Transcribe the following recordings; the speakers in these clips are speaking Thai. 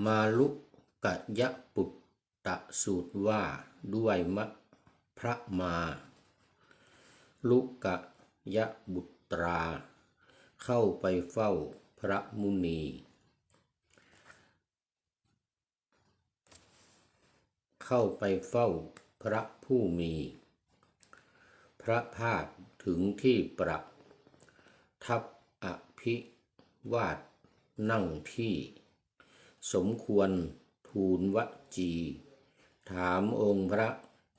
มาลุกะยะปุตตะสูตรว่าด้วยมะพระมาลุกะยะบุตราเข้าไปเฝ้าพระมุนีเข้าไปเฝ้าพระผู้มีพระภาคถึงที่ประทับอภิวาทนั่งที่สมควรทูลวจีถามองค์พระ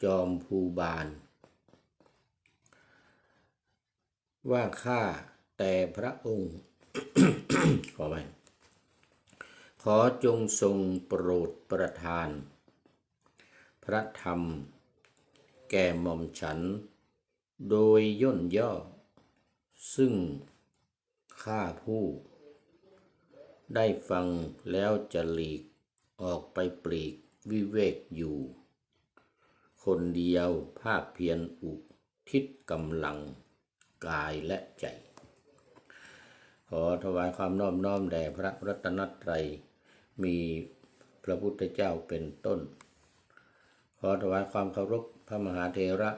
จอมภูบาลว่าข้าแต่พระองค์ ขอจงทรงโปรดประทานพระธรรมแก่หม่อมฉันโดยย่นย่อซึ่งข้าผู้ได้ฟังแล้วจะหลีกออกไปปลีกวิเวกอยู่คนเดียวภาคเพียรอุทิศกำลังกายและใจขอถวายความนอบน้อมแด่พระรัตนตรัยมีพระพุทธเจ้าเป็นต้นขอถวายความเคารพพระมหาเถระ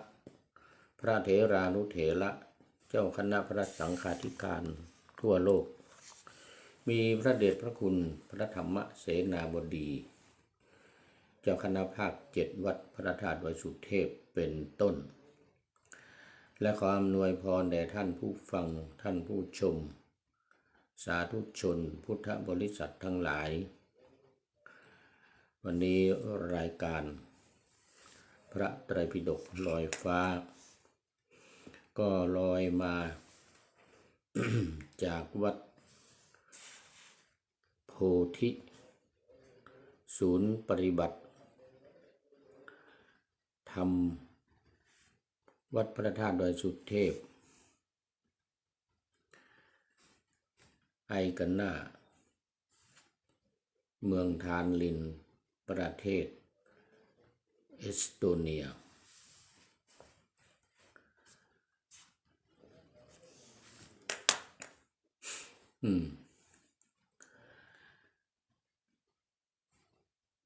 พระเถรานุเถระเจ้าคณะพระสังฆาธิการทั่วโลกมีพระเดชพระคุณพระธรรมเสนาบดีเจ้าคณะภาค7วัดพระธาตุวสุเทพเป็นต้นและขออำนวยพรแด่ท่านผู้ฟังท่านผู้ชมสาธุชนพุทธบริษัททั้งหลายวันนี้รายการพระไตรปิฎกลอยฟ้าก็ลอยมา จากวัดโพธิศูนย์ปฏิบัติธรรมวัดพระธาตุดอยสุเทพไอกันนาเมืองทานลินประเทศเอสโตเนีย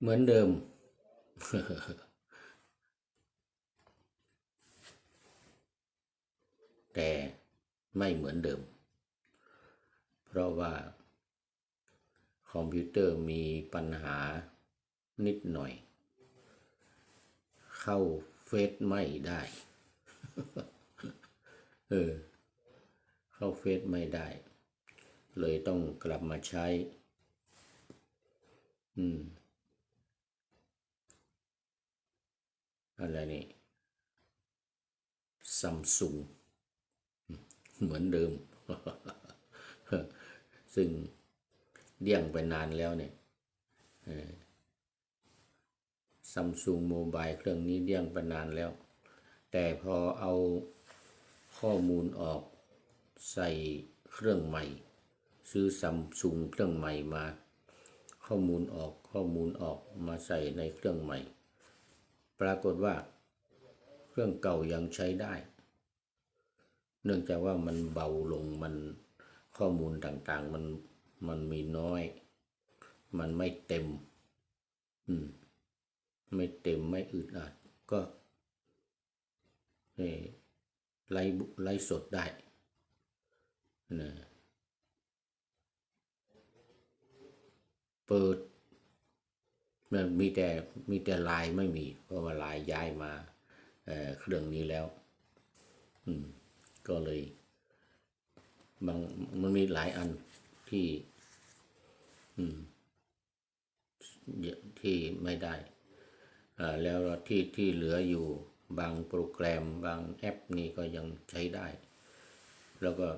เหมือนเดิม แต่ไม่เหมือนเดิมเพราะว่าคอมพิวเตอร์มีปัญหานิดหน่อยเข้าเฟซไม่ได้ เข้าเฟซไม่ได้เลยต้องกลับมาใช้อะไรนี่ซัมซุงเหมือนเดิม ซึ่งเดี่ยงไปนานแล้วเนี่ยซัมซุงโมบายเครื่องนี้เดี่ยงไปนานแล้วแต่พอเอาข้อมูลออกใส่เครื่องใหม่ซื้อซัมซุงเครื่องใหม่มาข้อมูลออกมาใส่ในเครื่องใหม่ปรากฏว่าเครื่องเก่ายังใช้ได้เนื่องจากว่ามันเบาลงมันข้อมูลต่างๆมันมีน้อยมันไม่เต็มไม่เต็มไม่อึดอัดก็ไลฟ์สดได้นะเปิดมันมีแต่ไลน์ไม่มีเพราะว่าไลน์ย้ายมาเครื่องนี้แล้วก็เลยมันมีหลายอันที่ไม่ได้แล้วที่เหลืออยู่บางโปรแกรมบางแอปนี่ก็ยังใช้ได้แล้วก็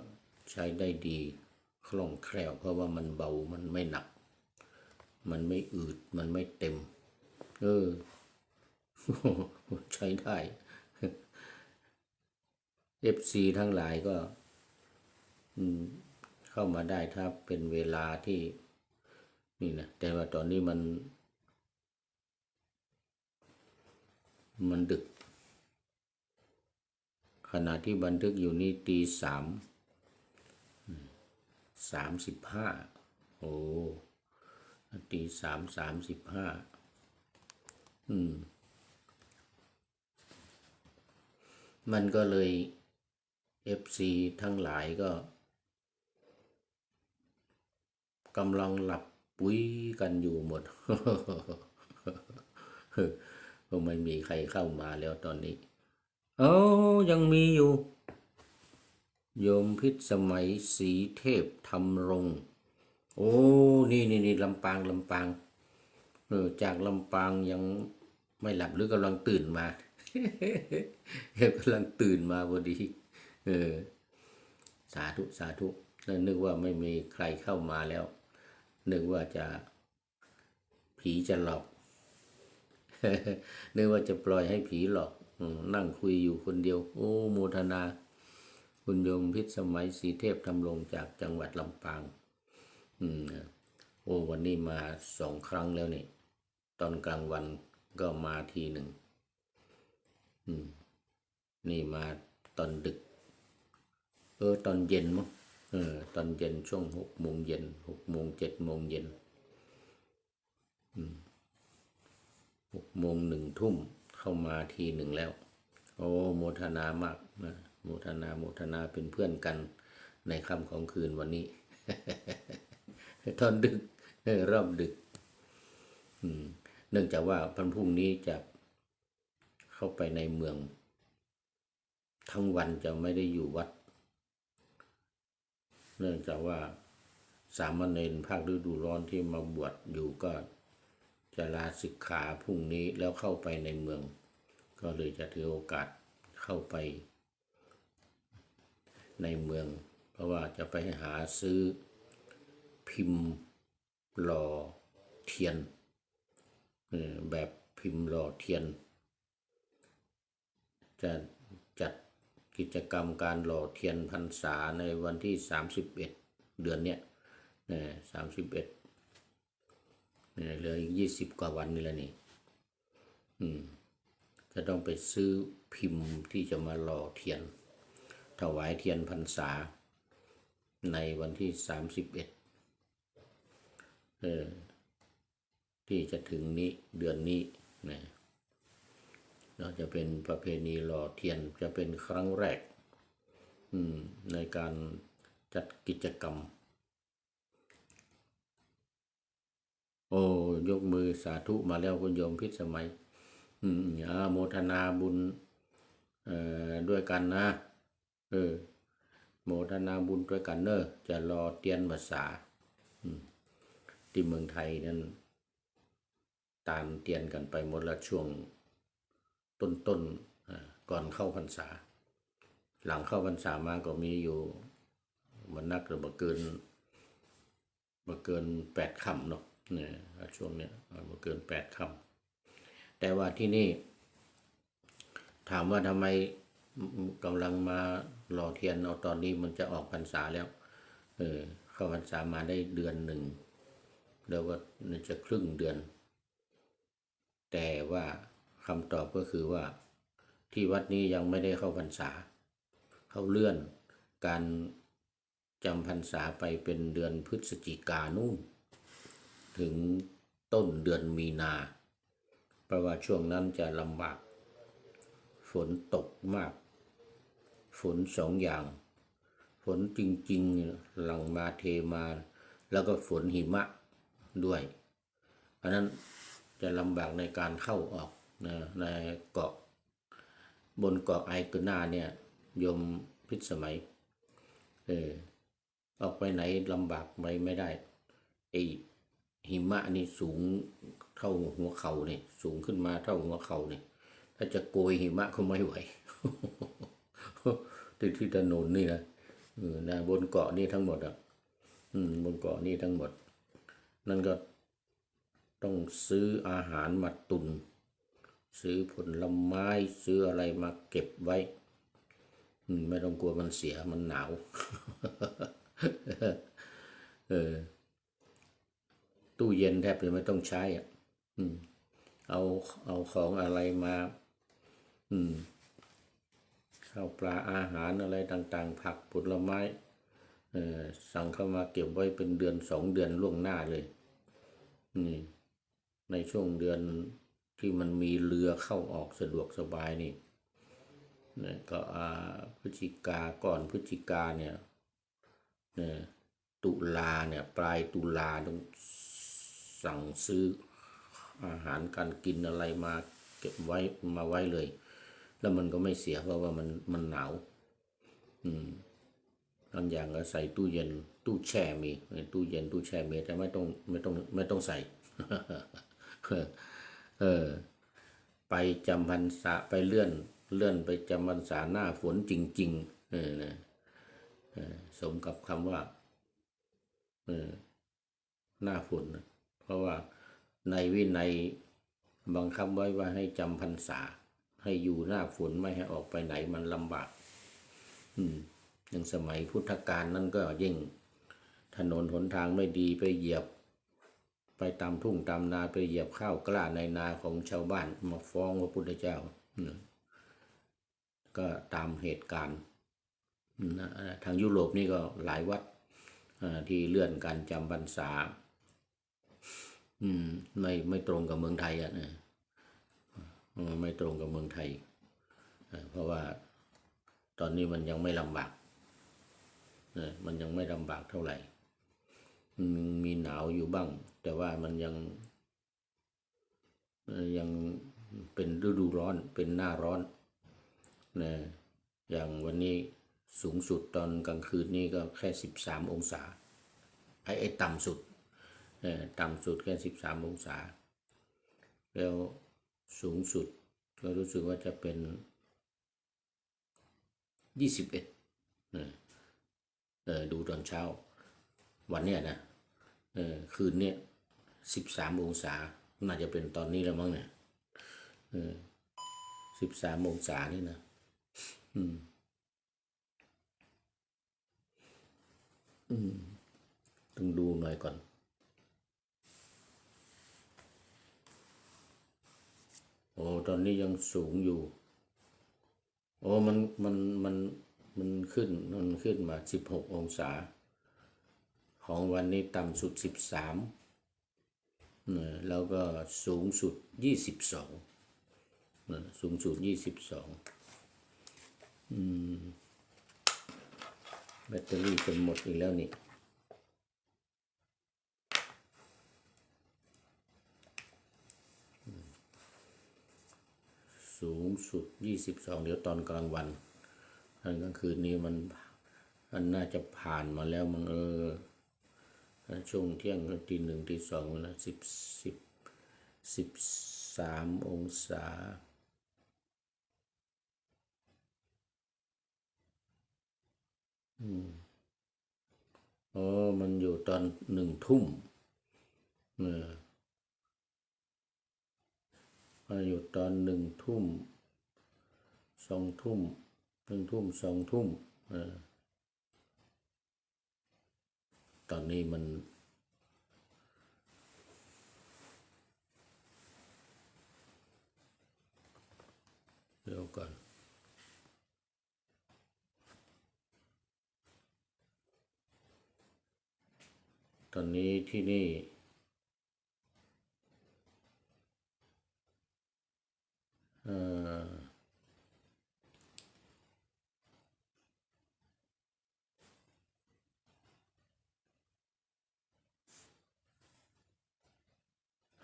ใช้ได้ดีคล่องแคล่วเพราะว่ามันเบามันไม่หนักมันไม่อืดมันไม่เต็มใช้ได้ FC ทั้งหลายก็เข้ามาได้ถ้าเป็นเวลาที่นี่นะแต่ว่าตอนนี้มันดึกขณะที่บันทึกอยู่นี่ตี 3:35โอ้ 3:35มันก็เลย FC ทั้งหลายก็กำลังหลับปุ๋ยกันอยู่หมด ก็ไม่มีใครเข้ามาแล้วตอนนี้ยังมีอยู่โยมพิษสมัยศรีเทพธรรมรงค์นี่ลำปางจากลำปางยังไม่หลับหรือกำลังตื่นมา กำลังตื่นมาพอดีสาธุนึกว่าไม่มีใครเข้ามาแล้วนึกว่าจะผีจะหลอก นึกว่าจะปล่อยให้ผีหลอกนั่งคุยอยู่คนเดียวโมทนาคุณโยมพิษสมัยศรีเทพธรรมรงค์จากจังหวัดลำปางวันนี้มา2 ครั้งแล้วนี่ตอนกลางวันก็มาทีหนึ่งนี่มาตอนดึกตอนเย็นมั้งตอนเย็นช่วง6 โมงเย็น6 โมง7 โมงเย็น6 โมง1 ทุ่มเข้ามาทีหนึ่งแล้วโมทนามากนะโมทนาเป็นเพื่อนกันในค่ำของคืนวันนี้ ตอนดึกรอบดึกเนื่องจากว่าวันพรุ่งนี้จะเข้าไปในเมืองทั้งวันจะไม่ได้อยู่วัดเนื่องจากว่าสามเณรภาคฤดูร้อนที่มาบวชอยู่ก็จะลาสิกขาพรุ่งนี้แล้วเข้าไปในเมืองก็เลยจะถือโอกาสเข้าไปในเมืองเพราะว่าจะไปหาซื้อพิมพ์หล่อเทียนแบบพิมพ์หล่อเทียนจะจัดกิจกรรมการหล่อเทียนพรรษาในวันที่31เดือนเนี้ย31เหลืออีก20 กว่าวันนี่แหละนี่จะต้องไปซื้อพิมพ์ที่จะมาหล่อเทียนถวายเทียนพรรษาในวันที่31ที่จะถึงนี้เดือนนี้นะเราจะเป็นประเพณีหล่อเทียนจะเป็นครั้งแรกในการจัดกิจกรรมยกมือสาธุมาแล้วคุณโยมพิษสมัยโมทนาบุญด้วยกันนะโมทนาบุญด้วยกันเนอะจะรอเตียนภาษาที่เมืองไทยนั้นตามเตียนกันไปหมดแล้วช่วงต้นก่อนเข้าพรรษาหลังเข้าพรรษามาก็มีอยู่มันนักหรือบ่เกิน8 ค่ำเนาะเนี่ยช่วงเนี้ยบ่เกิน8 ค่ำแต่ว่าที่นี่ถามว่าทำไมกำลังมาหล่อเทียนเอาตอนนี้มันจะออกพรรษาแล้วเข้าพรรษามาได้เดือนหนึ่งแล้วก็จะครึ่งเดือนแต่ว่าคำตอบก็คือว่าที่วัดนี้ยังไม่ได้เข้าพรรษาเขาเลื่อนการจำพรรษาไปเป็นเดือนพฤศจิกายนนู่นถึงต้นเดือนมีนาเพราะว่าช่วงนั้นจะลำบากฝนตกมากฝน2 อย่างฝนจริงๆหลั่งมาเทมาแล้วก็ฝนหิมะด้วยเพราะนั้นจะลำบากในการเข้าออกในเกาะบนเกาะไอกุน่าเนี่ยโยมพิษสมัยออกไปไหนลำบากไปไม่ได้ไอหิมะนี่สูงเท่าหัวเข่าเนี่ยสูงขึ้นมาเท่าหัวเข่าเนี่ยถ้าจะโกยหิมะก็ไม่ไหว ที่ถนนนี่นะบนเกาะนี่ทั้งหมดบนเกาะนี่ทั้งหมดนั่นก็ต้องซื้ออาหารมาตุนซื้อผลไม้ซื้ออะไรมาเก็บไว้ไม่ต้องกลัวมันเสียมันหนาว ตู้เย็นแทบจะไม่ต้องใช้เอาของอะไรมาข้าวปลาอาหารอะไรต่างๆผักผลไม้สั่งเข้ามาเก็บไว้เป็นเดือน2 เดือนล่วงหน้าเลย นี่ในช่วงเดือนที่มันมีเรือเข้าออกสะดวกสบายนี่ก็พฤศจิกาก่อนพฤศจิกาเนี่ยตุลาเนี่ยปลายตุลาต้องสั่งซื้ออาหารการกินอะไรมาเก็บไว้มาไว้เลยแล้วมันก็ไม่เสียเพราะว่ามันหนาวบางอย่างก็ใส่ตู้เย็นตู้แช่มีตู้เย็นตู้แช่มีแต่ไม่ต้องใส่ เออไปจำพรรษาไปเลื่อนไปจำพรรษาหน้าฝนจริงๆนะสมกับคำว่าหน้าฝนนะเพราะว่าในวินัยบังคับไว้ว่าให้จำพรรษาให้อยู่หน้าฝนไม่ให้ออกไปไหนมันลำบากอย่างสมัยพุทธกาลนั่นก็ยิ่งถนนหนทางไม่ดีไปเหยียบไปตามทุ่งตามนาไปเหยียบข้าวกล้าในนาของชาวบ้านมาฟ้องพระพุทธเจ้าก็ตามเหตุการณ์ทางยุโรปนี่ก็หลายวัดที่เลื่อนการจำพรรษาไม่ตรงกับเมืองไทยไม่ตรงกับเมืองไทยเพราะว่าตอนนี้มันยังไม่ลำบากมันยังไม่ลำบากเท่าไหร่มีหนาวอยู่บ้างแต่ว่ามันยังเป็นฤดูร้อนเป็นหน้าร้อนนะอย่างวันนี้สูงสุดตอนกลางคืนนี่ก็แค่13 องศาไอ้ต่ำสุดแค่13 องศาแล้วสูงสุดก็รู้สึกว่าจะเป็น21ดูตอนเช้าวันเนี้ยนะคืนเนี้ย13 องศาน่าจะเป็นตอนนี้แล้วมั้งเนี่ย13 องศานี่นะต้องดูหน่อยก่อนโอ้ตอนนี้ยังสูงอยู่โอ้มันขึ้นมา16 องศาของวันนี้ต่ำสุด13แล้วก็สูงสุด22สูงสุด22แบตเตอรี่จะหมดอีกแล้วนี่สูงสุด22เดี๋ยวตอนกลางวันตอนกลางคืนนี้มันน่าจะผ่านมาแล้วมั้งช่วงเที่ยงตี 1ตี 2นะ13 องศามันอยู่ตอน1 ทุ่มมันอยู่ตอน1 ทุ่ม2 ทุ่ม1 ทุ่ม2 ทุ่มตอนนี้มันเดี๋ยวก่อนตอนนี้ที่นี่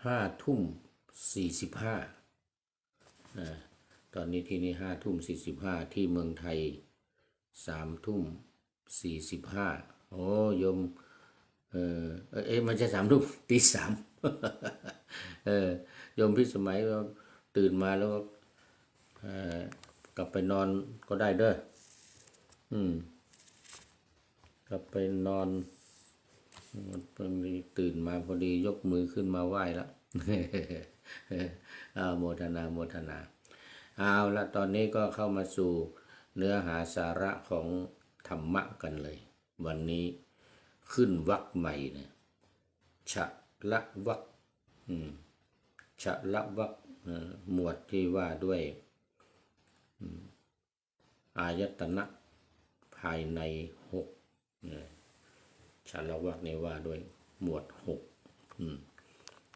5 ทุ่ม 45ตอนนี้ที่นี่5 ทุ่ม 45ที่เมืองไทย3 ทุ่ม 45โอ้ยมมันจะ3 ทุ่มตี 3โยมพิสมัยตื่นมาแล้วก็กลับไปนอนก็ได้เด้อกลับไปนอนพอดีตื่นมาพอดียกมือขึ้นมาไหว้แล้วโมทนาเอาละตอนนี้ก็เข้ามาสู่เนื้อหาสาระของธรรมะกันเลยวันนี้ขึ้นวรรคใหม่เนี่ยชะละวรรคชะละวรรคหมวดที่ว่าด้วยอายตนะภายใน6ชะละวรรคนี้ว่าด้วยหมวด6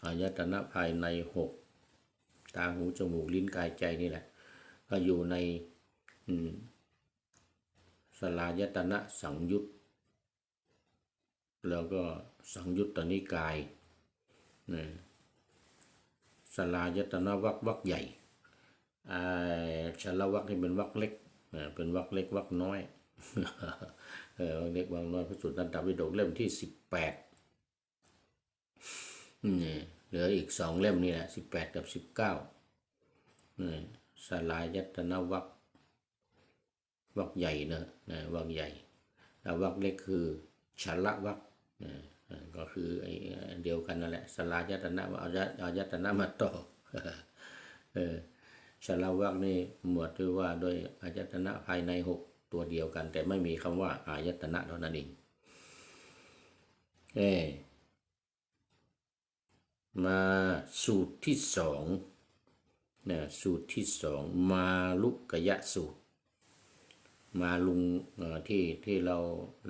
อายตนะภายในหกตาหูจมูกลิ้นกายใจนี่แหละก็อยู่ในสลายตนะสังยุตแล้วก็สังยุตตนิกายสลายตนะวรรคใหญ่ชลวรรคนี่เป็นวรรคเล็กเป็นวรรคเล็กวรรคน้อยวรรคเล็กวรรคน้อยพระสูตรนันทปิฎกเล่มที่18นี่เหลืออีก2เล่มนี่แหละ18กับ19สลายตนะวรรควรรคใหญ่นะวรรคใหญ่แล้ววรรคเล็กคือชลวรรคก็คือไอ้เดียวกันนั่นแหละสลายตนะอายตนะมาต่อชลวรรคนี่หมวดที่ว่าโดยอายตนะภายใน6ตัวเดียวกันแต่ไม่มีคำว่าอายตนะเท่านั้นเองมาสูตรที่2สูตรที่2มาลุกยะสูตรมาลุงที่เ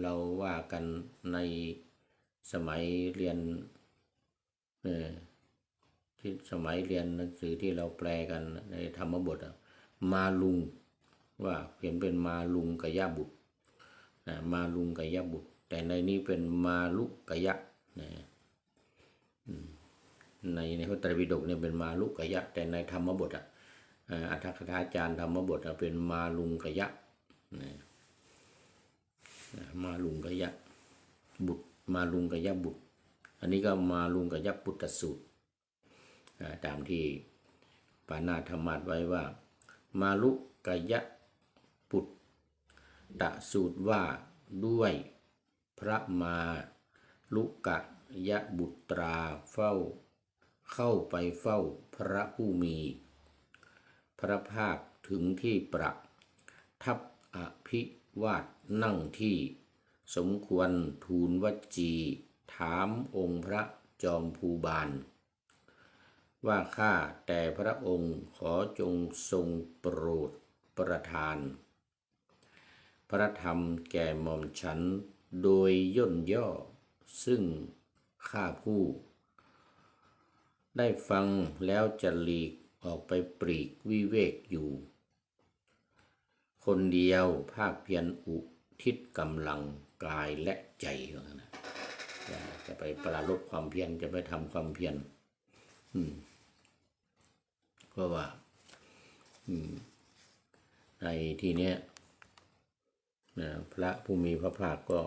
ราว่ากันในสมัยเรียนที่สมัยเรียนหนังสือที่เราแปลกันในธรรมบทมาลุงว่าเขียนเป็นมาลุงกยะบุตรมาลุงกยะบุตรแต่ในนี้เป็นมาลุกยะในพระไตรปิฎกเนี่ยเป็นมาลุกยะแต่ในธรรมบทอัฏฐกถาจารย์ธรรมบทเป็นมาลุงกยะมาลุงกยะบุตรมาลุงกยะบุตรอันนี้ก็มาลุงกยะปุตตสูตรตามที่ปานาธรรมาสไว้ว่ามาลุกยะปุตตสูตรว่าด้วยพระมาลุกยะบุตราเข้าไปเฝ้าพระผู้มีพระภาคถึงที่ประทับอภิวาทนั่งที่สมควรทูลวัจจีถามองค์พระจอมภูบาลว่าข้าแต่พระองค์ขอจงทรงโปรดประทานพระธรรมแก่หม่อมฉันโดยย่นย่อซึ่งข้าผู้ได้ฟังแล้วจะหลีกออกไปปลีกวิเวกอยู่คนเดียวภาคเพียรอุทิศกำลังกายและใจจะไปปราลบความเพียรจะไปทำความเพียรเพราะว่าในที่นี้พระผู้มีพระภาคก็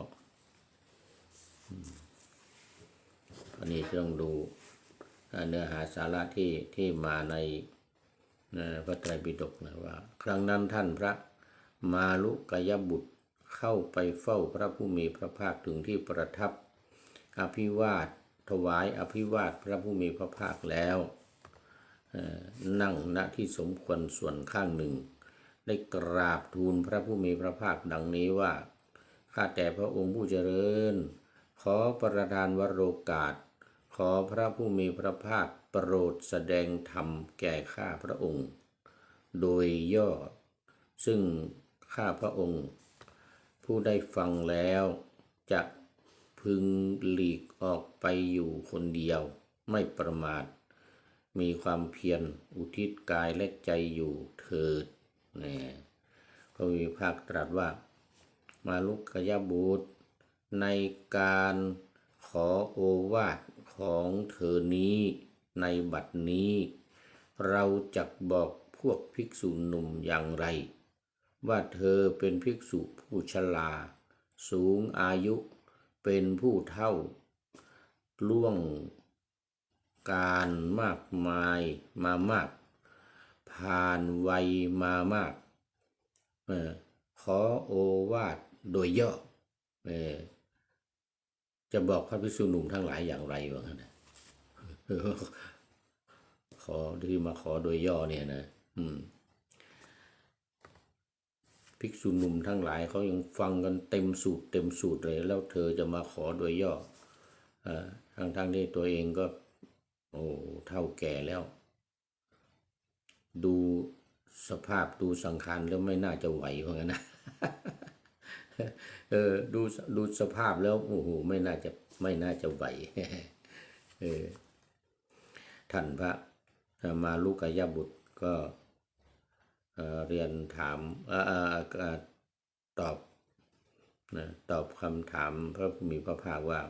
อันนี้ต้องดูเนื้อหาสาระที่มาในพระไตรปิฎกนะว่าครั้งนั้นท่านพระมาลุกยบุตรเข้าไปเฝ้าพระผู้มีพระภาคถึงที่ประทับอภิวาทถวายอภิวาทพระผู้มีพระภาคแล้วนั่งณที่สมควรส่วนข้างหนึ่งได้กราบทูลพระผู้มีพระภาคดังนี้ว่าข้าแต่พระองค์ผู้เจริญขอประทานวโรกาสขอพระผู้มีพระภาคโปรดแสดงธรรมแก่ข้าพระองค์โดยย่อซึ่งข้าพระองค์ผู้ได้ฟังแล้วจะพึงหลีกออกไปอยู่คนเดียวไม่ประมาทมีความเพียรอุทิศกายและใจอยู่เถิดพระวิภาคตรัสว่ามาลุกยบุตรในการขอโอวาทของเธอนี้ในบัดนี้เราจักบอกพวกภิกษุหนุ่มอย่างไรว่าเธอเป็นภิกษุผู้ชราสูงอายุเป็นผู้เฒ่าล่วงการมากมายมามากผ่านวัยมามากขอโอวาทโดยย่อจะบอกพระภิกษุหนุ่มทั้งหลายอย่างไรวะนะขอที่มาขอโดยย่อเนี่ยนะภิกษุหนุ่มทั้งหลายเขายังฟังกันเต็มสูตรเลยแล้วเธอจะมาขอโดยย่อทั้งที่ตัวเองก็เท่าแก่แล้วดูสภาพดูสังขารแล้วไม่น่าจะไหวเพราะงั้นนะดูสภาพแล้วโอ้โหไม่น่าจะไหว ท่านพระมาลุกายบุตรก็เรียนถามตอบตอบคำถามพระผู้มีพระภาคว่า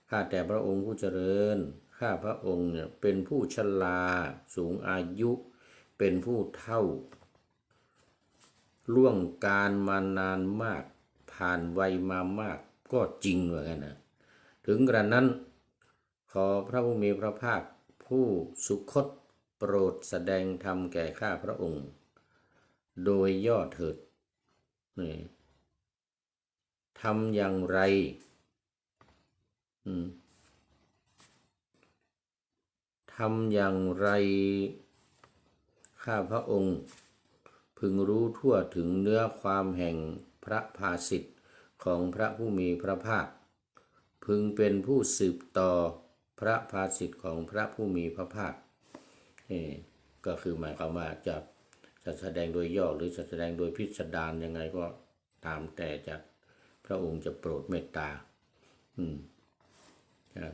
ข้าแต่พระองค์ผู้เจริญข้าพระองค์เนี่ยเป็นผู้ชราสูงอายุเป็นผู้เฒ่าล่วงการมานานมากผ่านวัยมามากก็จริงเหมือนกันนะถึงกระนั้นขอพระผู้มีพระภาคผู้สุคตโปรดแสดงธรรมแก่ข้าพระองค์โดยย่อเถิดนี่ทำอย่างไรทำอย่างไรข้าพระองค์พึงรู้ทั่วถึงเนื้อความแห่งพระภาสิทธิ์ของพระผู้มีพระภาคพึงเป็นผู้สืบต่อพระภาสิทธิ์ของพระผู้มีพระภาคก็คือหมายความว่าจะแสดงโดยย่อหรือจะแสดงโดยพิสดารยังไงก็ตามแต่จะพระองค์จะโปรดเมตตา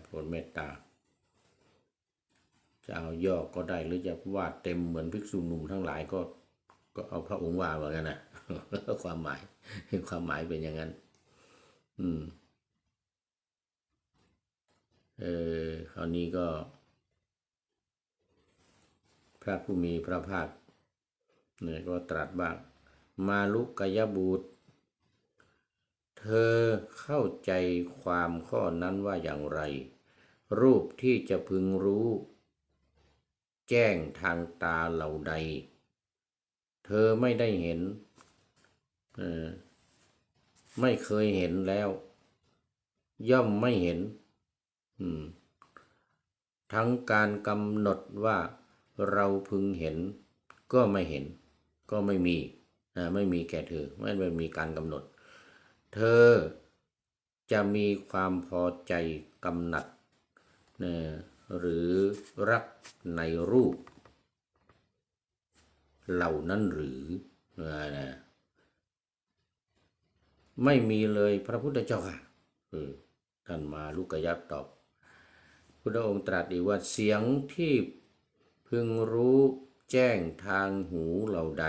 โปรดเมตตาจะเอาย่อก็ได้หรือจะวาดเต็มเหมือนภิกษุหนุ่มทั้งหลายก็เอาพระองค์ว่าเหมือนกันนะความหมายเป็นอย่างนั้นคราวนี้ก็พระผู้มีพระภาคเนี่ยก็ตรัสว่ามาลุกายบุตรเธอเข้าใจความข้อนั้นว่าอย่างไรรูปที่จะพึงรู้แจ้งทางตาเหล่าใดเธอไม่ได้เห็นไม่เคยเห็นแล้วย่อมไม่เห็นทั้งการกำหนดว่าเราพึงเห็นก็ไม่เห็นก็ไม่มีแก่เธอไม่มีการกำหนดเธอจะมีความพอใจกำหนัดหรือรักในรูปเหล่านั้นหรือไม่มีเลยพระพุทธเจ้าค่ะท่านมาลุกยับตอบพุทธองค์ตรัสอีกว่าเสียงที่พึงรู้แจ้งทางหูเหล่าใด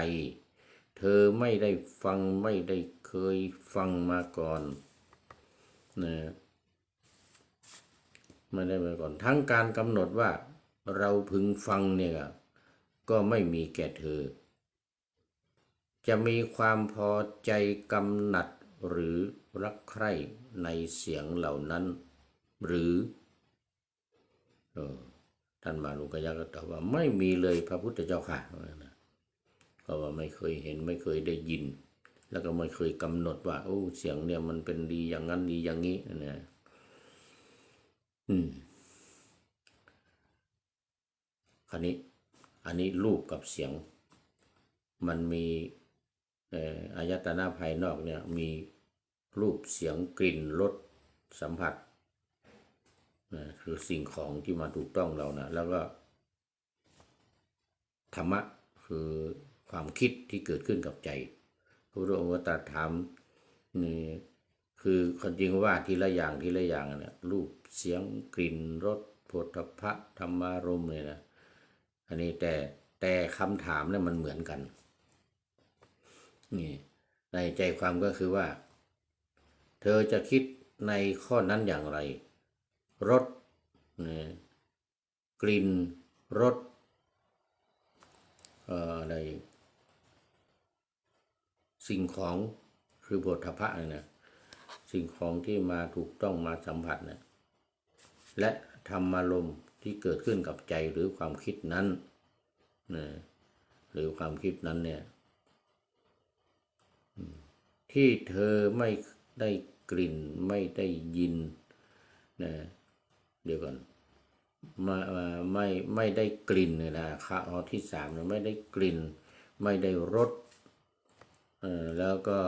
เธอไม่ได้ฟังไม่ได้เคยฟังมาก่อนไม่ได้มาก่อนทั้งการกำหนดว่าเราพึงฟังเนี่ยก็ไม่มีแก่เธอจะมีความพอใจกำหนัดหรือรักใคร่ในเสียงเหล่านั้นหรือท่านมาลุกยะก็ตอบว่าไม่มีเลยพระพุทธเจ้าค่ะก็ว่าไม่เคยเห็นไม่เคยได้ยินแล้วก็ไม่เคยกำหนดว่าโอ้เสียงเนี่ยมันเป็นดีอย่างนั้นดีอย่างนี้นะอันนี้รูปกับเสียงมันมีอายตนะภายนอกเนี่ยมีรูปเสียงกลิ่นรสสัมผัสคือสิ่งของที่มาถูกต้องเรานะแล้วก็ธรรมะคือความคิดที่เกิดขึ้นกับใจพระพุทธองค์ตรัสถามนี่คือคนจริงว่าทีละอย่างเนี่ยรูปเสียงกลิ่นรสโผฏฐัพพะธรรมารมณ์เนี่ยนะอันนี้แต่คำถามเนี่ยมันเหมือนกันนี่ในใจความก็คือว่าเธอจะคิดในข้อนั้นอย่างไรรสกลิ่นรสอะไรสิ่งของคือโผฏฐัพพะเนี่ยนะสิ่งของที่มาถูกต้องมาสัมผัสเนี่ยและธรรมารมณ์ที่เกิดขึ้นกับใจหรือความคิดนั้นหรือความคิดนั้นเนี่ยที่เธอไม่ได้กลิ่นไม่ได้ยินนะเดี๋ยวก่อนไม่ได้กลิ่นเนี่ยนะข้อที่สามเนี่ยไม่ได้กลิ่นไม่ได้รสแล้วก็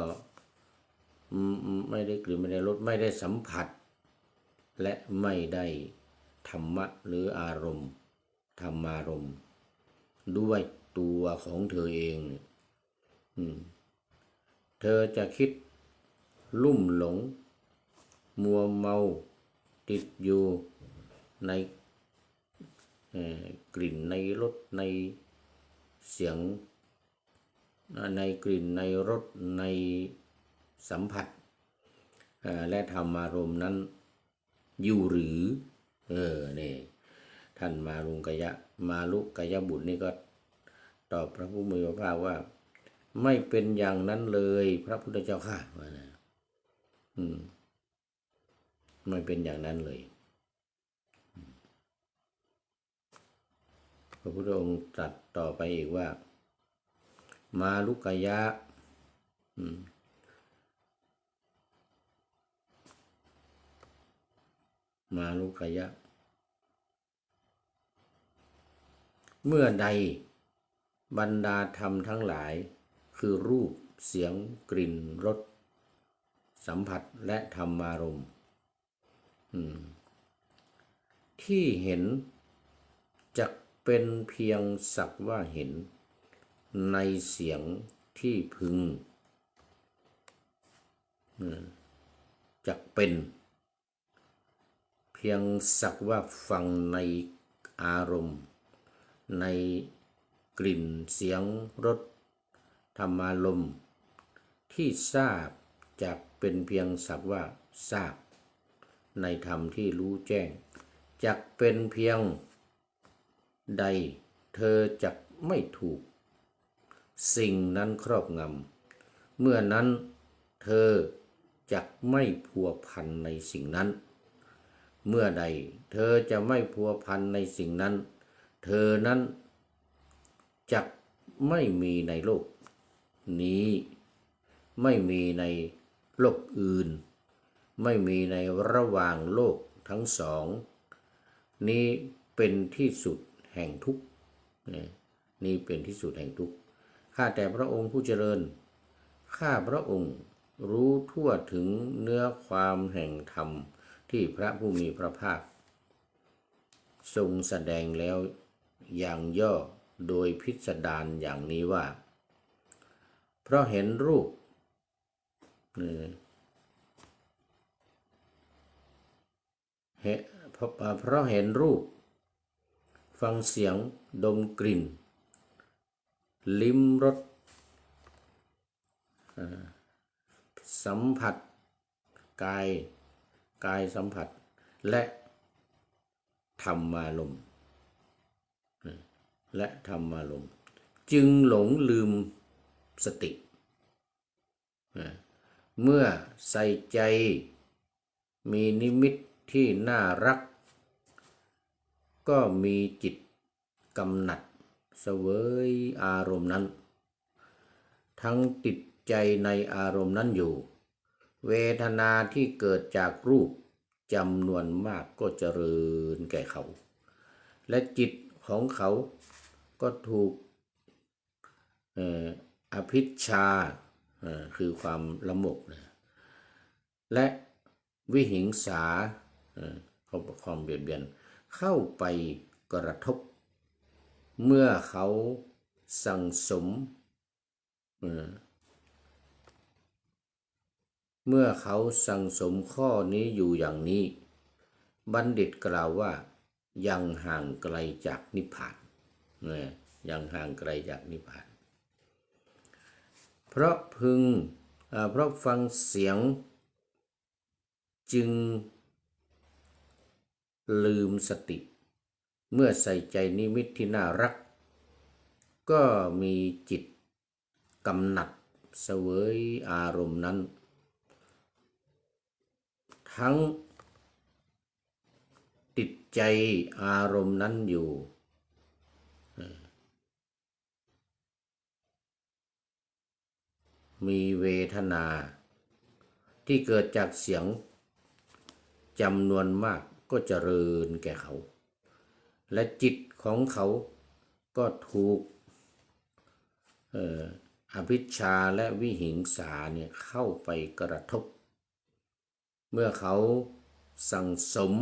ไม่ได้กลิ่นไม่ได้รสไม่ได้สัมผัสและไม่ได้ธรรมะหรืออารมณ์ธรรมารมณ์ด้วยตัวของเธอเองเธอจะคิดลุ่มหลงมัวเมาติดอยู่ใน กลิ่นในรสในเสียงในกลิ่นในรสในสัมผัสและธรรมารมณ์นั้นอยู่หรือนี่ท่านมาลุกยบุตรนี่ก็ตอบพระผู้มีพระภาคว่าไม่เป็นอย่างนั้นเลยพระพุทธเจ้าข้าว่านะไม่เป็นอย่างนั้นเลยพระพุทธองค์ตรัสต่อไปอีกว่ามาลุกยะมาลุกยะเมื่อใดบรรดาธรรมทั้งหลายคือรูปเสียงกลิ่นรสสัมผัสและธรรมารมณ์ที่เห็นจักเป็นเพียงสักว่าเห็นในเสียงที่พึงจักเป็นเพียงสักว่าฟังในอารมณ์ในกลิ่นเสียงรสธรรมารมณ์ที่ทราบจักเป็นเพียงสักว่าทราบในธรรมที่รู้แจ้งจักเป็นเพียงใดเธอจักไม่ถูกสิ่งนั้นครอบงำเมื่อนั้นเธอจักไม่พัวพันในสิ่งนั้นเมื่อใดเธอจะไม่พัวพันในสิ่งนั้นเธอนั้นจักไม่มีในโลกนี้ไม่มีในโลกอื่นไม่มีในระหว่างโลกทั้งสองนี้เป็นที่สุดแห่งทุกข์นี่เป็นที่สุดแห่งทุกข์ข้าแต่พระองค์ผู้เจริญข้าพระองค์รู้ทั่วถึงเนื้อความแห่งธรรมที่พระผู้มีพระภาคทรงแสดงแล้วอย่างย่อโดยพิสดารอย่างนี้ว่าเพราะเห็นรูปเพราะเห็นรูปฟังเสียงดมกลิ่นลิ้มรสสัมผัสกายสัมผัสและธรรมารมณ์จึงหลงลืมสติเมื่อใส่ใจมีนิมิตที่น่ารักก็มีจิตกำหนัดเสวยอารมณ์นั้นทั้งติดใจในอารมณ์นั้นอยู่เวทนาที่เกิดจากรูปจำนวนมากก็เจริญแก่เขาและจิตของเขาก็ถูกอภิชฌาคือความละโมบและวิหิงสาความเบียดเบียนเข้าไปกระทบเมื่อเขาสั่งสมข้อนี้อยู่อย่างนี้บัณฑิตกล่าวว่ายังห่างไกลจากนิพพานยังห่างไกลจากนิพพานเพราะฟังเสียงจึงลืมสติเมื่อใส่ใจนิมิตที่น่ารักก็มีจิตกำหนัดเสวยอารมณ์นั้นทั้งติดใจอารมณ์นั้นอยู่มีเวทนาที่เกิดจากเสียงจำนวนมากก็เจริญแก่เขาและจิตของเขาก็ถูกอภิชฌาและวิหิงสาเนี่ยเข้าไปกระทบเมื่อเขาสั่งสม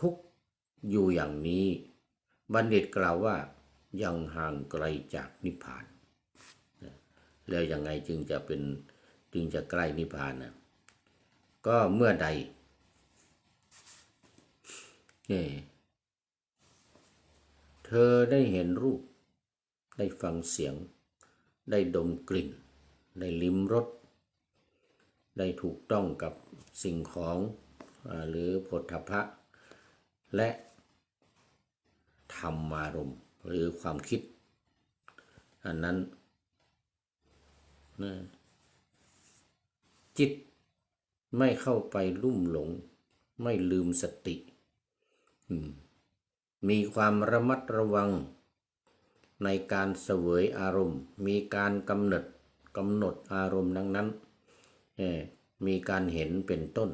ทุกข์อยู่อย่างนี้บัณฑิตกล่าวว่ายังห่างไกลจากนิพพานแล้วยังไงจึงจะใกล้นิพพานนะก็เมื่อใด นี่เธอได้เห็นรูปได้ฟังเสียงได้ดมกลิ่นได้ลิ้มรสได้ถูกต้องกับสิ่งของหรือโผฏฐัพพะและธรรมารมณ์หรือความคิดอันนั้นนะจิตไม่เข้าไปลุ่มหลงไม่ลืมสติมีความระมัดระวังในการเสวยอารมณ์มีการกำหนดอารมณ์นั้นมีการเห็นเป็นต้น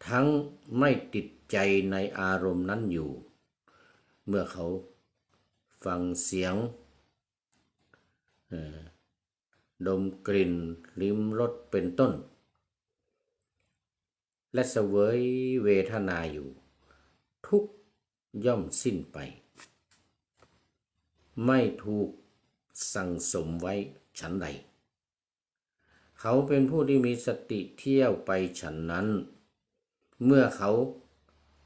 ทั้งไม่ติดใจในอารมณ์นั้นอยู่เมื่อเขาฟังเสียงดมกลิ่นลิ้มรสเป็นต้นและเสวยเวทนาอยู่ทุกย่อมสิ้นไปไม่ถูกสั่งสมไว้ฉันใดเขาเป็นผู้ที่มีสติเที่ยวไปฉันนั้นเมื่อเขา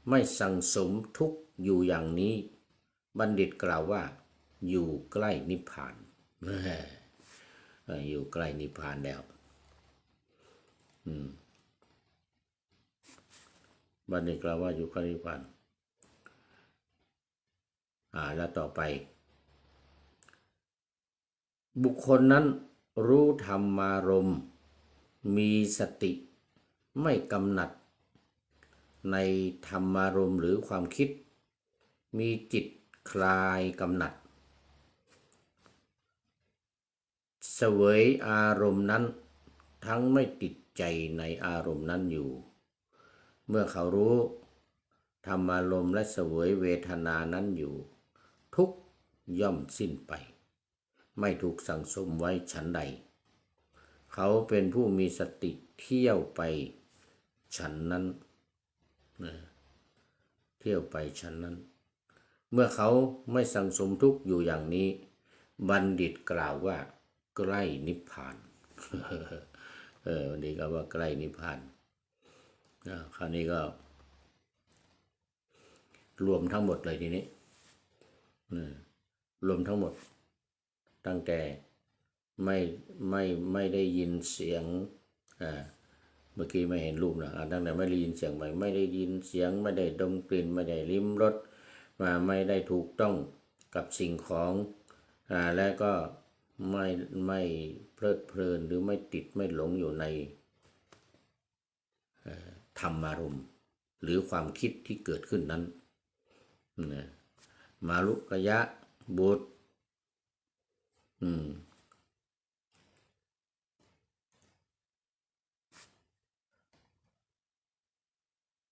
ไม่สั่งสมทุกอยู่อย่างนี้บัณฑิตกล่าวว่าอยู่ใกล้นิพพานอยู่ใกล้นิพพานแล้วบัณฑิตกล่าวว่าอยู่ใกล้นิพพานแล้วต่อไปบุคคลนั้นรู้ธรรมารมณ์มีสติไม่กำหนัดในธรรมารมณ์หรือความคิดมีจิตคลายกำหนัดเสวยอารมณ์นั้นทั้งไม่ติดใจในอารมณ์นั้นอยู่เมื่อเขารู้ธรรมารมณ์และเสวยเวทนานั้นอยู่ทุกย่อมสิ้นไปไม่ถูกสั่งสมไว้ฉันใดเขาเป็นผู้มีสติเที่ยวไปฉันนั้นเที่ยวไปฉันนั้นเมื่อเขาไม่สั่งสมทุกข์อยู่อย่างนี้บัณฑิตกล่าวว่าใกล้นิพพานบัณฑิตกล่าวว่าใกล้นิพพานคราวนี้ก็รวมทั้งหมดเลยทีนี้รวมทั้งหมดตั้งแต่ไม่ได้ยินเสียงเมื่อกี้ไม่เห็นรูปนะตั้งแต่ไม่ได้ยินเสียงไม่ได้ยินเสียงไม่ได้ดมกลิ่นไม่ได้ลิ้มรสไม่ได้ถูกต้องกับสิ่งของและก็ไม่เพลิดเพลินหรือไม่ติดไม่หลงอยู่ในธรรมารมณ์หรือความคิดที่เกิดขึ้นนั้นมารุกยะบุตร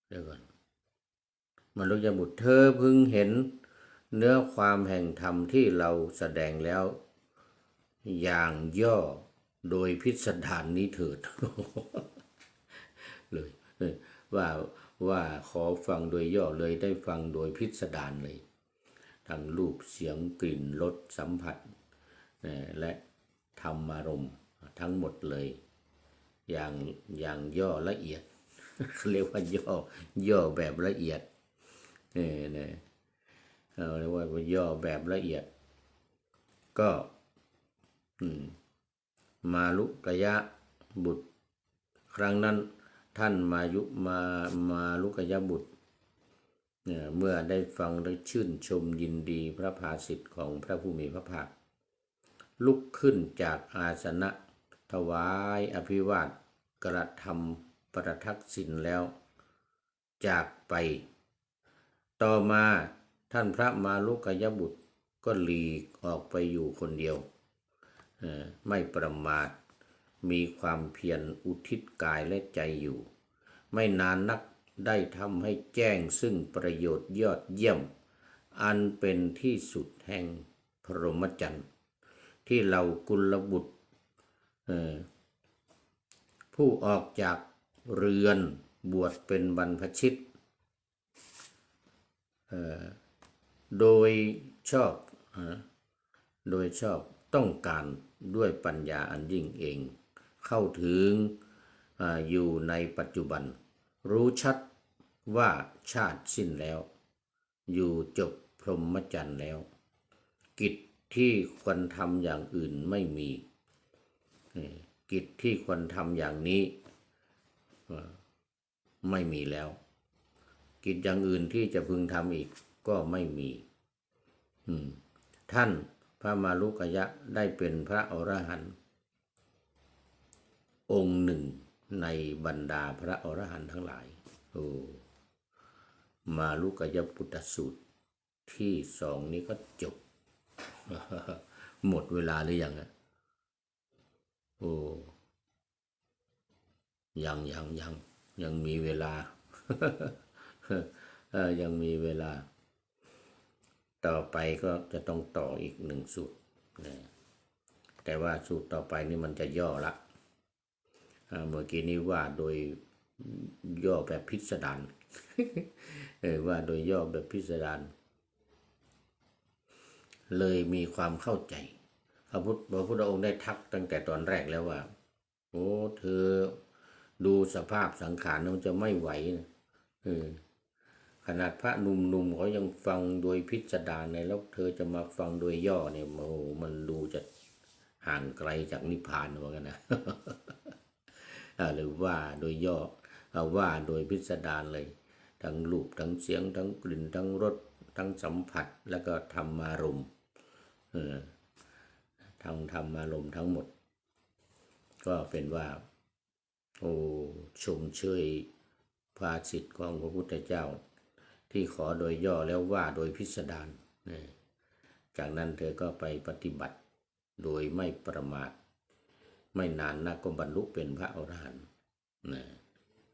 เดี๋ยวก่อนมารุกยะบุตรเธอพึงเห็นเนื้อความแห่งธรรมที่เราแสดงแล้วอย่างย่อโดยพิสดารนี้เถิด เลยว่าขอฟังโดยย่อเลยได้ฟังโดยพิสดารเลยทั้งรูปเสียงกลิ่นรสสัมผัสและธรรมารมณ์ทั้งหมดเลยอย่างย่อละเอียด เรียกว่าย่อแบบละเอียดเรียกว่าย่อแบบละเอียดก็มาลุกยะบุตรครั้งนั้นท่านมาลุกยะบุตรเมื่อได้ฟังได้ชื่นชมยินดีพระภาสิทธิ์ของพระผู้มีพระภาคลุกขึ้นจากอาสนะถวายอภิวาทกระทำประทักษิณแล้วจากไปต่อมาท่านพระมาลุกยะบุตรก็หลีกออกไปอยู่คนเดียวไม่ประมาทมีความเพียรอุทิศกายและใจอยู่ไม่นานนักได้ทำให้แจ้งซึ่งประโยชน์ยอดเยี่ยมอันเป็นที่สุดแห่งพรหมจรรย์ที่เรากุลบุตรผู้ออกจากเรือนบวชเป็นบรรพชิตโดยชอบต้องการด้วยปัญญาอันยิ่งเองเข้าถึง อยู่ในปัจจุบันรู้ชัดว่าชาติสิ้นแล้วอยู่จบพรหมจรรย์แล้วกิจที่ควรทำอย่างอื่นไม่มีกิจที่ควรทำอย่างนี้ไม่มีแล้วกิจอย่างอื่นที่จะพึงทำอีกก็ไม่มีท่านพระมารุกยะได้เป็นพระอรหันต์องค์หนึ่งในบรรดาพระอรหันต์ทั้งหลายมารุกยปุตตสูตรที่2นี้ก็จบ หมดเวลาหรือยังยังมีเวลา ยังมีเวลาต่อไปก็จะต้องต่ออีก1สูตรแต่ว่าสูตรต่อไปนี่มันจะย่อละเมื่อกี้นี้ว่าโดยย่อแบบพิสดารว่าโดยย่อแบบพิสดารเลยมีความเข้าใจพระพุทธองค์ได้ทักตั้งแต่ตอนแรกแล้วว่าโอ้เธอดูสภาพสังขารมันจะไม่ไหวนะขนาดพระหนุ่มๆเขายังฟังโดยพิสดารในแล้วเธอจะมาฟังโดยย่อเนี่ยโอ้มันดูจะห่างไกลจากนิพพานว่ากันนะ หรือว่าโดยย่อว่าโดยพิสดารเลยทั้งรูปทั้งเสียงทั้งกลิ่นทั้งรสทั้งสัมผัสแล้วก็ธรรมารมณ์ทั้งธรรมารมณ์ทั้งหมดก็เป็นว่าชมเชยภาสิทธิ์ของพระพุทธเจ้าที่ขอโดยย่อแล้วว่าโดยพิสดารจากนั้นเธอก็ไปปฏิบัติโดยไม่ประมาทไม่นานนักก็บรรลุเป็นพระอรหันต์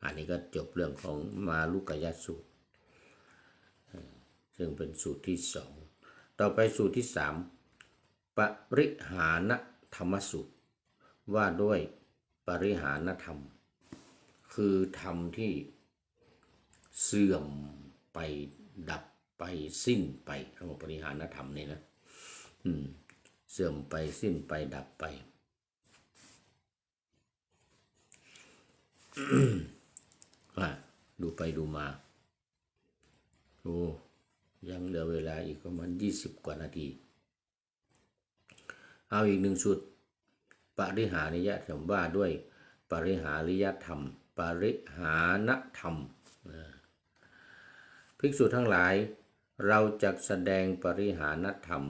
อันนี้ก็จบเรื่องของมารุกยสูตรซึ่งเป็นสูตรที่2ต่อไปสูตรที่3ปริหานธรรมสูตรว่าด้วยปริหานธรรมคือธรรมที่เสื่อมไปดับไปสิ้นไปคำว่าปริหานธรรมนี่นะเสื่อมไปสิ้นไปดับไป ดูไปดูมายังเหลือเวลาอีกประมาณ20 กว่านาทีเอาอีก1สูตรปริหานิยธรรมว่าด้วยปริหาริยธรรมปริหานธรรมภิกษุทั้งหลายเราจะแสดงปริหานธรรม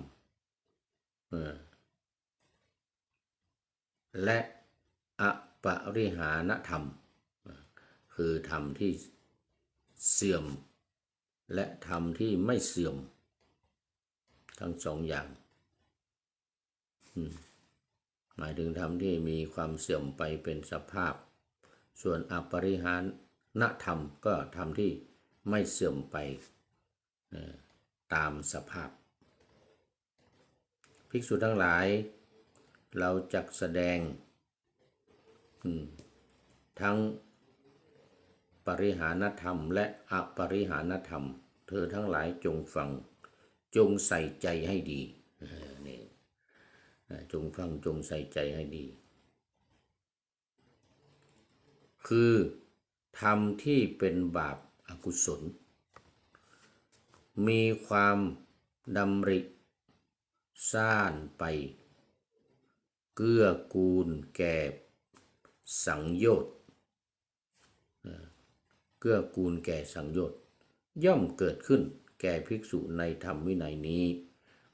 และอปริหานธรรมคือธรรมที่เสื่อมและธรรมที่ไม่เสื่อมทั้ง2อย่างหมายถึงธรรมที่มีความเสื่อมไปเป็นสภาพส่วนอปริหานธรรมก็ธรรมที่ไม่เสื่อมไปตามสภาพภิกษุทั้งหลายเราจักแสดงทั้งปริหานธรรมและอปริหานธรรมเธอทั้งหลายจงฟังจงใส่ใจให้ดีนี่จงฟังจงใส่ใจให้ดีคือธรรมที่เป็นบาปอกุศลมีความดำริซ่านไปเกื้อกูลแก่สังโยชน์เกื้อกูลแก่สังโยชน์ย่อมเกิดขึ้นแก่ภิกษุในธรรมวินัยนี้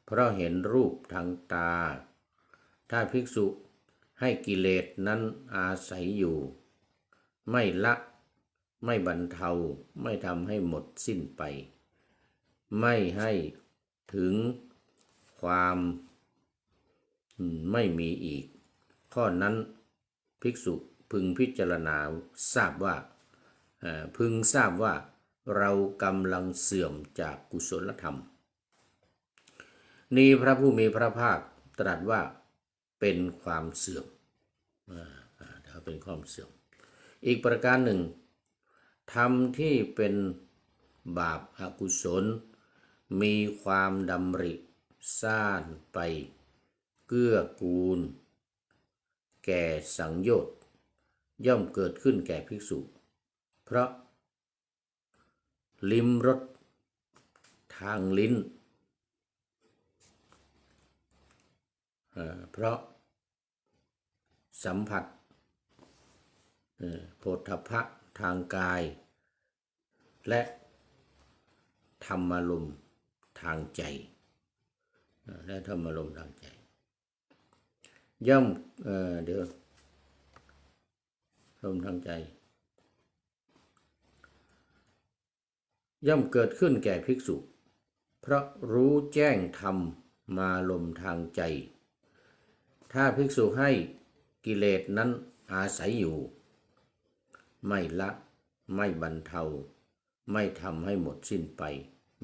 เพราะเห็นรูปทางตาถ้าภิกษุให้กิเลสนั้นอาศัยอยู่ไม่ละไม่บรรเทาไม่ทำให้หมดสิ้นไปไม่ให้ถึงความไม่มีอีกข้อนั้นภิกษุพึงพิจารณาทราบว่าเรากำลังเสื่อมจากกุศลธรรมนี้พระผู้มีพระภาคตรัสว่าเป็นความเสื่อมเป็นความเสื่อมอีกประการหนึ่งธรรมที่เป็นบาปอกุศลมีความดำริซ่านไปเกื้อกูลแก่สังโยชน์ ย่อมเกิดขึ้นแก่ภิกษุ เพราะลิ้มรสทางลิ้นเพราะสัมผัสโผฏฐัพพะทางกายและธรรมารมณ์ทางใจและธรรมารมณ์ทางใจย่อมเดี๋ยวลมทางใจย่อมเกิดขึ้นแก่ภิกษุเพราะรู้แจ้งธรรมมาลมทางใจถ้าภิกษุให้กิเลสนั้นอาศัยอยู่ไม่ละไม่บรรเทาไม่ทำให้หมดสิ้นไป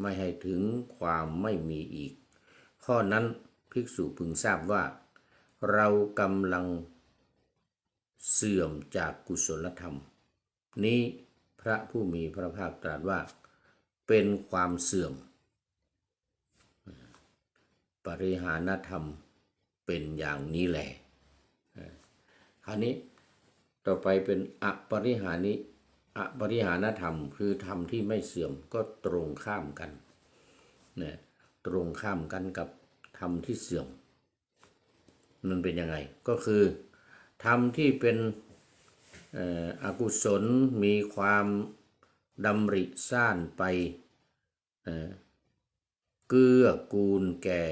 ไม่ให้ถึงความไม่มีอีกข้อนั้นภิกษุพึงทราบว่าเรากำลังเสื่อมจากกุศลธรรมนี้พระผู้มีพระภาคตรัสว่าเป็นความเสื่อมปริหานธรรมเป็นอย่างนี้แหละคราวนี้ต่อไปเป็นอปริหานธรรมคือธรรมที่ไม่เสื่อมก็ตรงข้ามกันเนี่ยตรงข้ามกันกับธรรมที่เสื่อมมันเป็นยังไงก็คือธรรมที่เป็นอกุศลมีความดำริซ่านไปเกื้อกูลแก่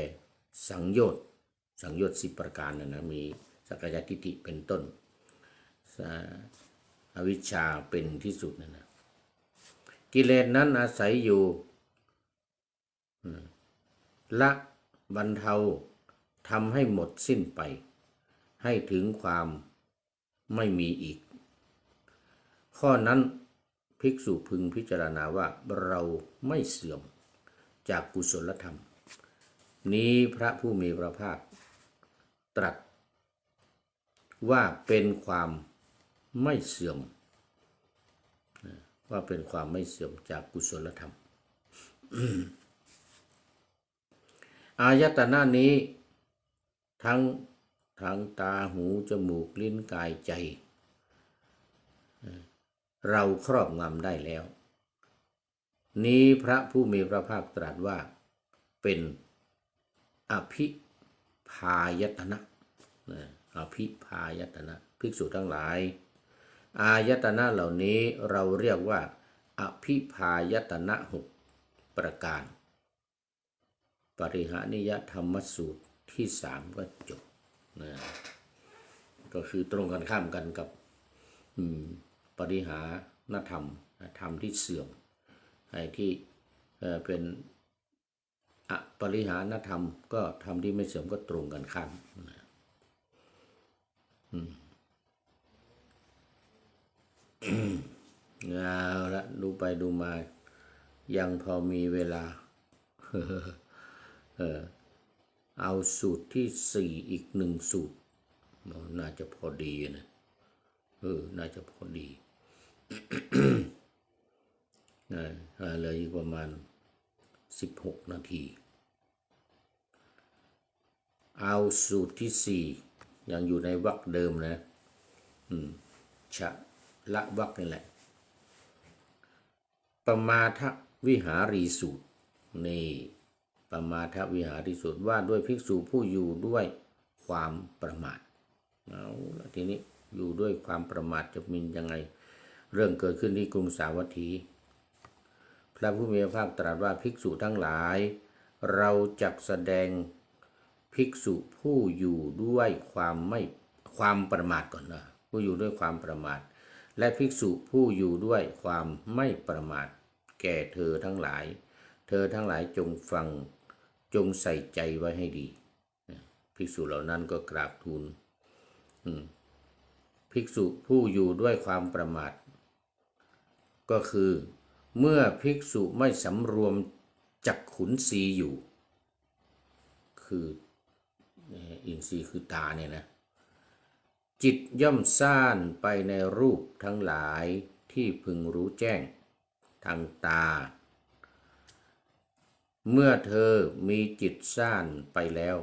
สังโยชน์10ประการนะมีสักกายทิฏฐิเป็นต้นอวิชชาเป็นที่สุดนะกิเลสนั้นอาศัยอยู่ละบรรเทาทำให้หมดสิ้นไปให้ถึงความไม่มีอีกข้อนั้นภิกษุพึงพิจารณาว่าเราไม่เสื่อมจากกุศลธรรมนี้พระผู้มีพระภาคตรัสว่าเป็นความไม่เสื่อมจากกุศลธรรม อายตนะนี้ทั้งตาหูจมูกลิ้นกายใจเราครอบงำได้แล้วนี้พระผู้มีพระภาคตรัสว่าเป็นอภิพายตนะอภิพายตนะภิกษุทั้งหลายอายตนะเหล่านี้เราเรียกว่าอภิพายตนะ6ประการปริหานิยธรรมสูตรที่3ก็จบก็คือตรงกันข้ามกันกับปริหานธรรมธรรมที่เสื่อมไอ้ที่เป็นอปริหานธรรมก็ธรรมที่ไม่เสื่อมก็ตรงกันข้ามเอาละดูไปดูมายังพอมีเวลาเอาสูตรที่4อีก1สูตรน่าจะพอดีนะน่าจะพอดีเหลืออีกประมาณ16 นาทีเอาสูตรที่4ยังอยู่ในวรรคเดิมนะชะละวรรคนี่แหละปมาทวิหารีสูตรนี่ปมาทวิหารีสูตรว่าด้วยภิกษุผู้อยู่ด้วยความประมาทเอาละทีนี้อยู่ด้วยความประมาทจะมียังไงเรื่องเกิดขึ้นที่กรุงสาวัตถีพระผู้มีพระภาคตรัสว่าภิกษุทั้งหลายเราจักแสดงภิกษุผู้อยู่ด้วยความประมาทก่อนนะผู้อยู่ด้วยความประมาทและภิกษุผู้อยู่ด้วยความไม่ประมาทแก่เธอทั้งหลายจงฟังจงใส่ใจไว้ให้ดีภิกษุเหล่านั้นก็กราบทูลภิกษุผู้อยู่ด้วยความประมาทก็คือเมื่อภิกษุไม่สำรวมจักขุนสีอยู่คืออินทรีย์คือตาเนี่ยนะจิตย่อมซ่านไปในรูปทั้งหลายที่พึงรู้แจ้งทางตาเมื่อเธอมีจิตซ่านไปแล้ว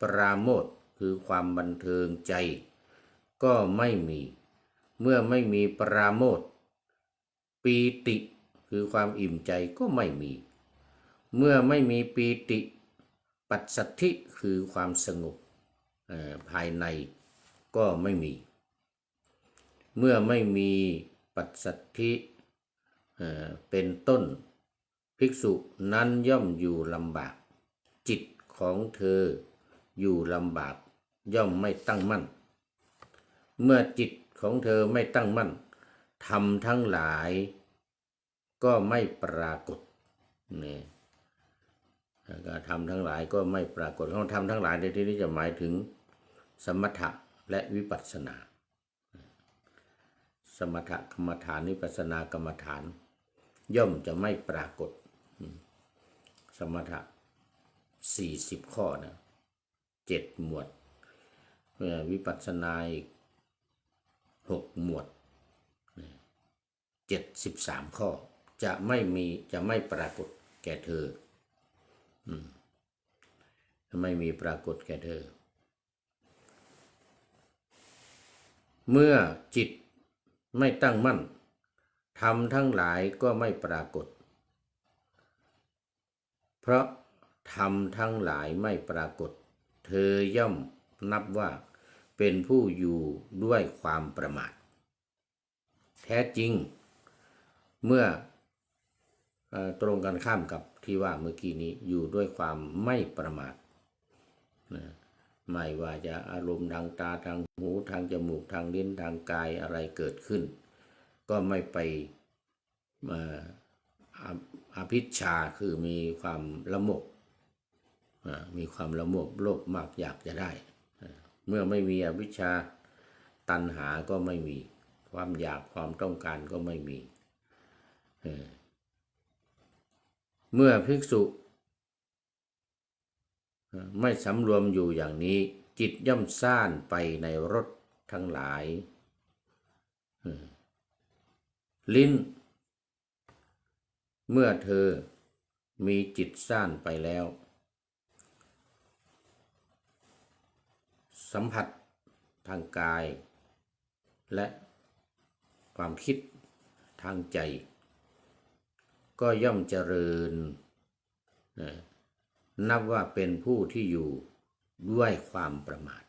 ปราโมทย์คือความบันเทิงใจก็ไม่มี เมื่อไม่มีปราโมทย์ปีติคือความอิ่มใจก็ไม่มีเมื่อไม่มีปีติปัสสัทธิคือความสงบภายในก็ไม่มีเมื่อไม่มีปัสสัทธิเป็นต้นภิกษุนั้นย่อมอยู่ลำบากจิตของเธออยู่ลำบากย่อมไม่ตั้งมั่นเมื่อจิตของเธอไม่ตั้งมั่นธรรมทั้งหลายก็ไม่ปรากฏนี่การทำทั้งหลายก็ไม่ปรากฏของธรรมทั้งหลายในที่นี้จะหมายถึงสมถะและวิปัสสนาสมถกรรมฐานวิปัสสนากรรมฐานย่อมจะไม่ปรากฏสมถะ40ข้อนะ7หมวดวิปัสสนาอีก6หมวด73ข้อจะไม่ปรากฏแก่เธอไม่มีปรากฏแก่เธอเมื่อจิตไม่ตั้งมั่นธรรมทั้งหลายก็ไม่ปรากฏเพราะธรรมทั้งหลายไม่ปรากฏเธอย่อมนับว่าเป็นผู้อยู่ด้วยความประมาทแท้จริงเมื่อตรงกันข้ามกับที่ว่าเมื่อกี้นี้อยู่ด้วยความไม่ประมาทไม่ว่าจะอารมณ์ทางตาทางหูทางจมูกทางลิ้นทางกายอะไรเกิดขึ้นก็ไม่ไปอภิชฌาคือมีความละโมบโลภมากอยากจะได้เมื่อไม่มีอวิชชาตัณหาก็ไม่มีความอยากความต้องการก็ไม่มีเมื่อภิกษุไม่สำรวมอยู่อย่างนี้จิตย่อมซ่านไปในรสทั้งหลายลิ้นเมื่อเธอมีจิตซ่านไปแล้วสัมผัสทางกายและความคิดทางใจก็ย่อมเจริญนับว่าเป็นผู้ที่อยู่ด้วยความประมาท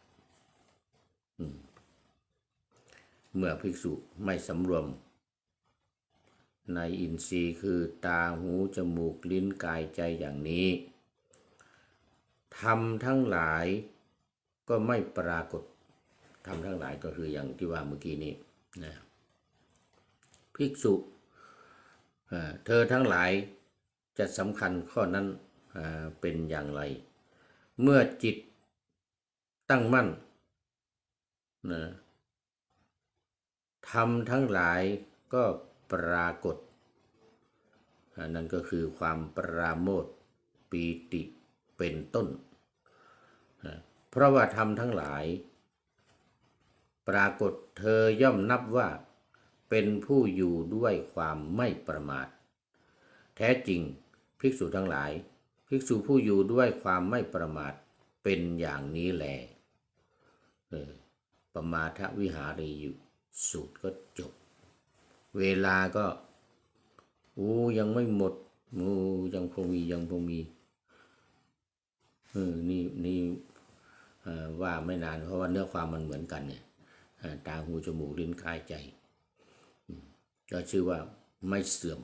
เมื่อภิกษุไม่สำรวมในอินทรีย์คือตาหูจมูกลิ้นกายใจอย่างนี้ธรรมทั้งหลายก็ไม่ปรากฏธรรมทั้งหลายก็คืออย่างที่ว่าเมื่อกี้นี้นะภิกษุเธอทั้งหลายจะสำคัญข้อนั้นเป็นอย่างไรเมื่อจิตตั้งมั่นนะธรรมทั้งหลายก็ปรากฏนั่นก็คือความปราโมทย์ปีติเป็นต้นเพราะว่าธรรมทั้งหลายปรากฏเธอย่อมนับว่าเป็นผู้อยู่ด้วยความไม่ประมาทแท้จริงภิกษุทั้งหลายภิกษุผู้อยู่ด้วยความไม่ประมาทเป็นอย่างนี้แลปมาทวิหารีอยู่สูตรก็จบเวลาก็ยังไม่หมดยังคงมีนี่ว่าไม่นานเพราะว่าเนื้อความมันเหมือนกันเนี่ยตาหูจมูกลิ้นกายใจก็ชื่อว่าไม่เสื่อม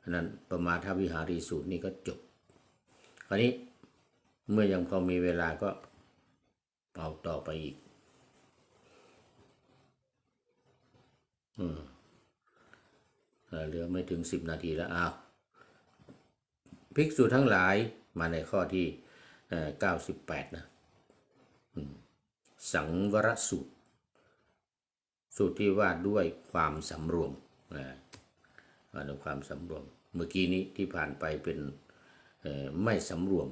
นั้นปมาทวิหารีสูตรนี่ก็จบคราวนี้เมื่อยังพอมีเวลาก็เอาต่อไปอีกเหลือไม่ถึง10 นาทีแล้วภิกษุทั้งหลายมาในข้อที่98นะสังวรสูตรที่ว่าด้วยความสำรวมด้วยความสำรวมเมื่อกี้นี้ที่ผ่านไปเป็นไม่สำรวม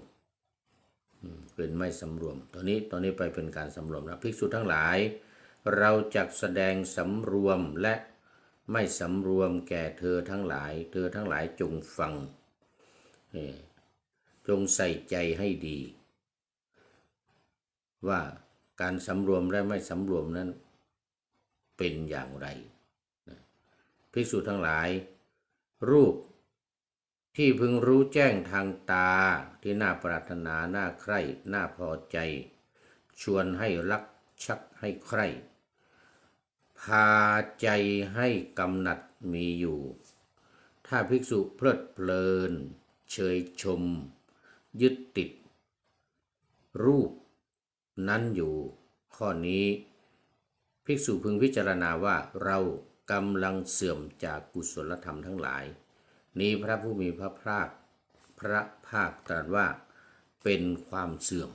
เป็นไม่สำรวมตอนนี้ไปเป็นการสำรวมนะภิกษุทั้งหลายเราจักแสดงสำรวมและไม่สำรวมแก่เธอทั้งหลายจงฟังจงใส่ใจให้ดีว่าการสำรวมและไม่สำรวมนั้น เป็นอย่างไรภิกษุทั้งหลายรูปที่พึงรู้แจ้งทางตาที่น่าปรารถนาน่าใคร่น่าพอใจชวนให้รักชักให้ใคร่พาใจให้กำหนัดมีอยู่ถ้าภิกษุเพลิดเพลินเชยชมยึดติดรูปนั้นอยู่ข้อนี้ภิกษุพึงพิจารณาว่าเรากำลังเสื่อมจากกุศลธรรมทั้งหลายนี้พระผู้มีพระภาคตรัสว่าเป็นความเสื่อม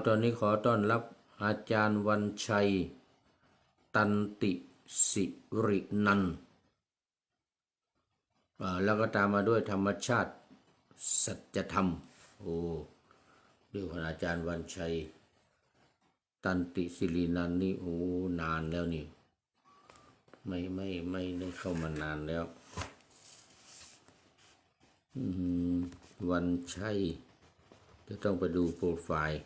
ตอนนี้ขอต้อนรับอาจารย์วันชัยตันติสิรินันท์แล้วก็ตามมาด้วยธรรมชาติสัจธรรมเรียกว่าอาจารย์วันชัยตันติสิรินันท์นี่นานแล้วนี่ไม่ได้เข้ามานานแล้ววันชัยจะต้องไปดูโปรไฟล์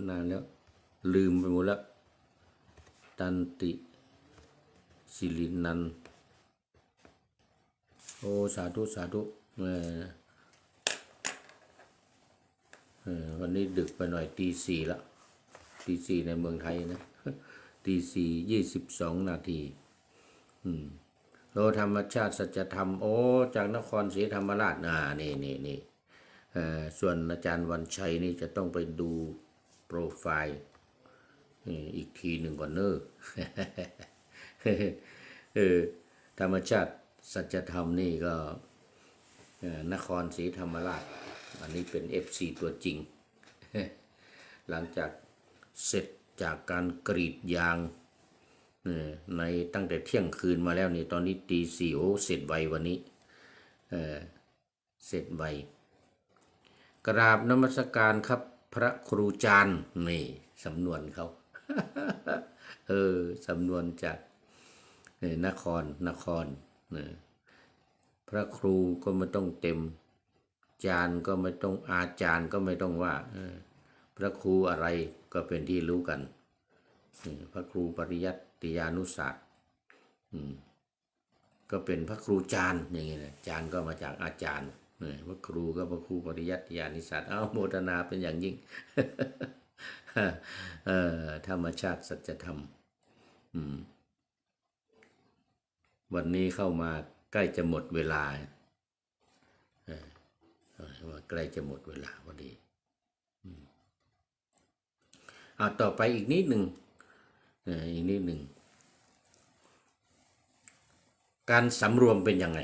นานแล้วลืมไปหมดแล้วตันติสิรินันท์สาธุวันนี้ดึกไปหน่อยตี 4ละตี 4ในเมืองไทยนะตี 4:22 นาทีธรรมชาติสัจธรรมจากนครศรีธรรมราชนี่ส่วนอาจารย์วันชัยนี่จะต้องไปดูโปรไฟล์อีกทีหนึ่งก่อนธรรมชาติสัจธรรมนี่ก็นครศรีธรรมราชอันนี้เป็น FC ตัวจริงหลังจากเสร็จจากการกรีดยางในตั้งแต่เที่ยงคืนมาแล้วนี่ตอนนี้ตี 4เสร็จไววันนี้เสร็จไวกราบนมัสการครับพระครูจารย์นี่สำนวนเขา สำนวนจากนครพระครูก็ไม่ต้องเต็มจารย์ก็ไม่ต้องอาจารย์ก็ไม่ต้องว่าพระครูอะไรก็เป็นที่รู้กันพระครูปริยัติยานุศาสตร์ก็เป็นพระครูจารย์อย่างนี้นะจารย์ก็มาจากอาจารย์พระครูก็พระครูปริยัติยานุศาสตร์โมทนาเป็นอย่างยิ่ง ธรรมชาติสัจธรรมวันนี้เข้ามาใกล้จะหมดเวลาใกล้จะหมดเวลาพอดีต่อไปอีกนิดหนึ่งการสำรวมเป็นยังไง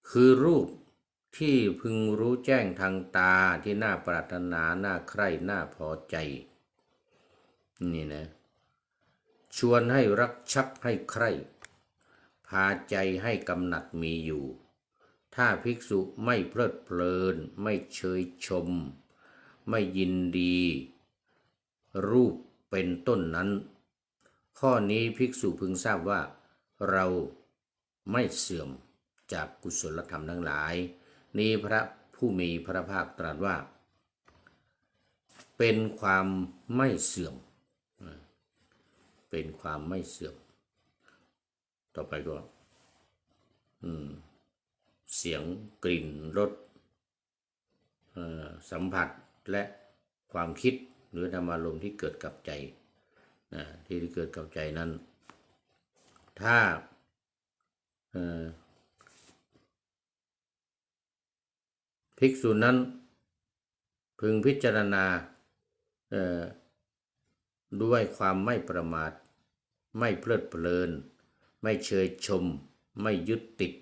คือรูปที่พึงรู้แจ้งทางตาที่น่าปรารถนาน่าใคร่น่าพอใจนี่นะชวนให้รักชักให้ใคร่พาใจให้กำหนัดมีอยู่ถ้าภิกษุไม่เพลิดเพลินไม่เชยชมไม่ยินดีรูปเป็นต้นนั้นข้อนี้ภิกษุพึงทราบว่าเราไม่เสื่อมจากกุศลธรรมทั้งหลายนี้พระผู้มีพระภาคตรัสว่าเป็นความไม่เสื่อมเป็นความไม่เสื่อมต่อไปก็เสียงกลิ่นรสสัมผัสและความคิดหรือธรรมารมณ์ที่เกิดกับใจที่เกิดกับใจนั้นถ้าภิกษุนั้นพึงพิจารณาด้วยความไม่ประมาทไม่เพลิดเพลินไม่เชยชมไม่ยึดติด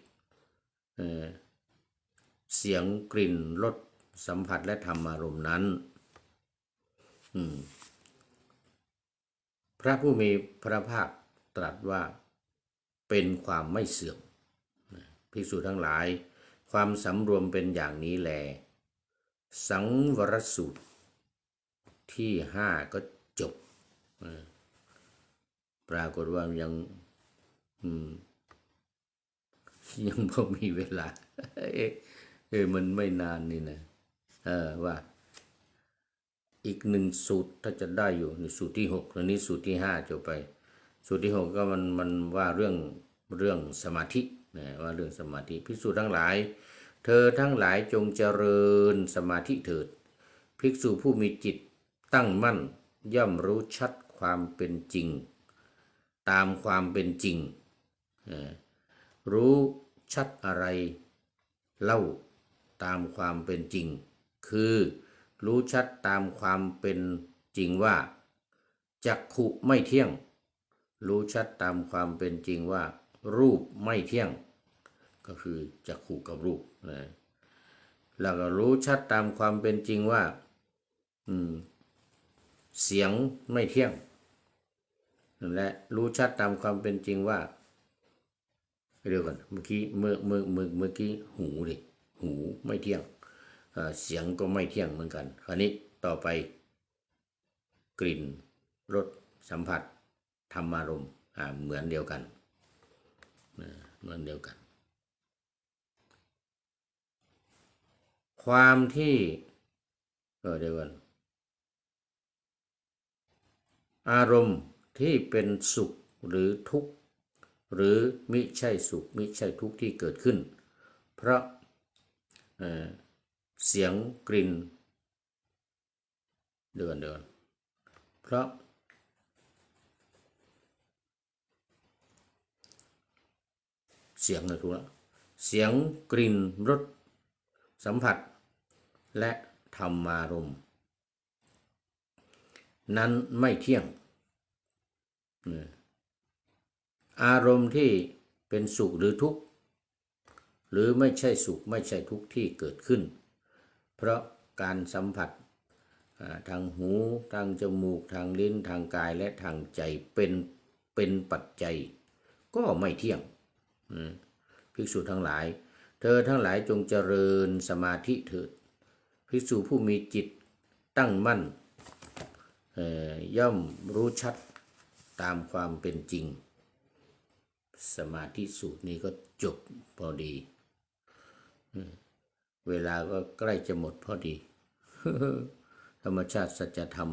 เสียงกลิ่นรสสัมผัสและธรรมารมณ์นั้นพระผู้มีพระภาคตรัสว่าเป็นความไม่เสื่อมภิกษุทั้งหลายความสำรวมเป็นอย่างนี้แลสังวรสูตรที่5ก็จบปรากฏว่ายังพอมีเวลามันไม่นานนี่นะว่า อีกหนึ่งสูตรถ้าจะได้อยู่ในสูตรที่6อันนี้สูตรที่5จบไปสูตรที่6ก็มันว่าเรื่องสมาธินะว่าเรื่องสมาธิภิกษุทั้งหลายเธอทั้งหลายจงเจริญสมาธิเถิดภิกษุผู้มีจิตตั้งมั่นย่อมรู้ชัดความเป็นจริงตามความเป็นจริงรู้ชัดอะไรเล่าตามความเป็นจริงคือรู้ชัดตามความเป็นจริงว่าจักขุไม่เที่ยงรู้ชัดตามความเป็นจริงว่ารูปไม่เที่ยงก็คือจักขุกับรูปนะแล้วก็รู้ชัดตามความเป็นจริงว่าเสียงไม่เที่ยงและรู้ชัดตามความเป็นจริงว่าเดี๋ยวกันเมื่อกี้หูดิหูไม่เที่ยงเสียงก็ไม่เที่ยงเหมือนกันคราวนี้ต่อไปกลิ่นรสสัมผัสธรรมารมณ์เหมือนเดียวกันเหมือนเดียวกันความที่เดี๋ยวกันอารมณ์ที่เป็นสุขหรือทุกข์หรือมิใช่สุขมิใช่ทุกข์ที่เกิดขึ้นเพราะเสียงกลิ่นเดินเพราะเสียงนะถูกแล้วเสียงกลิ่นรสสัมผัสและธรรมารมณ์นั้นไม่เที่ยงอารมณ์ที่เป็นสุขหรือทุกข์หรือไม่ใช่สุขไม่ใช่ทุกข์ที่เกิดขึ้นเพราะการสัมผัสทางหูทางจมูกทางลิ้นทางกายและทางใจเป็นปัจจัยก็ไม่เที่ยงภิกษุทั้งหลายเธอทั้งหลายจงเจริญสมาธิเถิดภิกษุผู้มีจิตตั้งมั่นย่อมรู้ชัดตามความเป็นจริงสมาธิสูตรนี้ก็จบพอดีเวลาก็ใกล้จะหมดพอดี ธรรมชาติสัจธรรม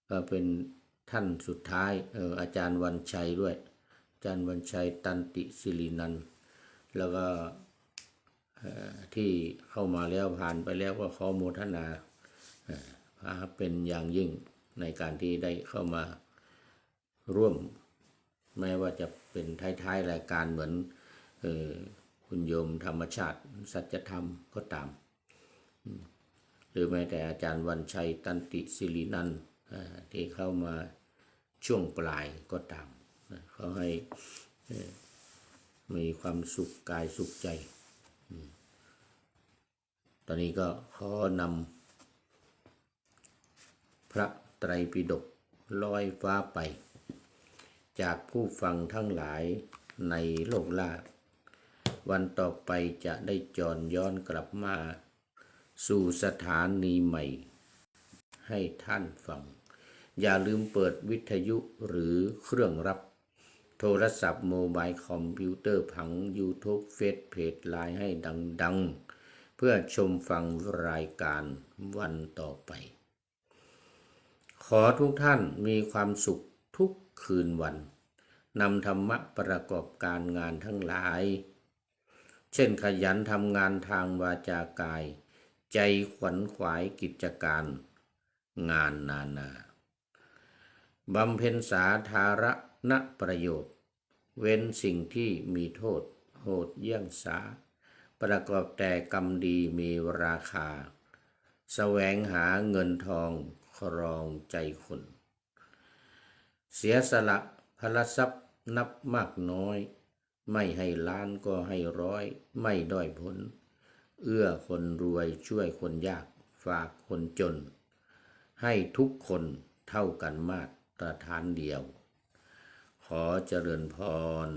ก็เป็นท่านสุดท้ายอาจารย์วันชัยด้วยอาจารย์วันชัยตันติศิรินันท์แล้วก็ที่เข้ามาแล้วผ่านไปแล้วก็ขอโมทนาเป็นอย่างยิ่งในการที่ได้เข้ามาร่วมแม้ว่าจะเป็นท้ายๆรายการเหมือนคุณโยมธรรมชาติสัจธรรมก็ตามหรือแม้แต่อาจารย์วันชัยตันติศิรินันท์ที่เข้ามาช่วงปลายก็ตามเขาให้มีความสุขกายสุขใจตอนนี้ก็ขอนำพระไตรปิฎกลอยฟ้าไปจากผู้ฟังทั้งหลายในโลกล่าวันต่อไปจะได้จรย้อนกลับมาสู่สถานีใหม่ให้ท่านฟังอย่าลืมเปิดวิทยุหรือเครื่องรับโทรศัพท์โมบายคอมพิวเตอร์ผัง YouTube เฟซเพจไลน์ให้ดังๆเพื่อชมฟังรายการวันต่อไปขอทุกท่านมีความสุขทุกคืนวันนำธรรมะประกอบการงานทั้งหลายเช่นขยันทำงานทางวาจากายใจขวนขวายกิจการงานนานาบำเพ็ญสาธารณประโยชน์เว้นสิ่งที่มีโทษโหดเยี่ยงสาประกอบแต่กรรมดีมีราคาแสวงหาเงินทองครองใจคนเสียสละพละทรัพย์นับมากน้อยไม่ให้ล้านก็ให้ร้อยไม่ด้อยผลเอื้อคนรวยช่วยคนยากฝากคนจนให้ทุกคนเท่ากันมาตรฐานเดียวขอเจริญพร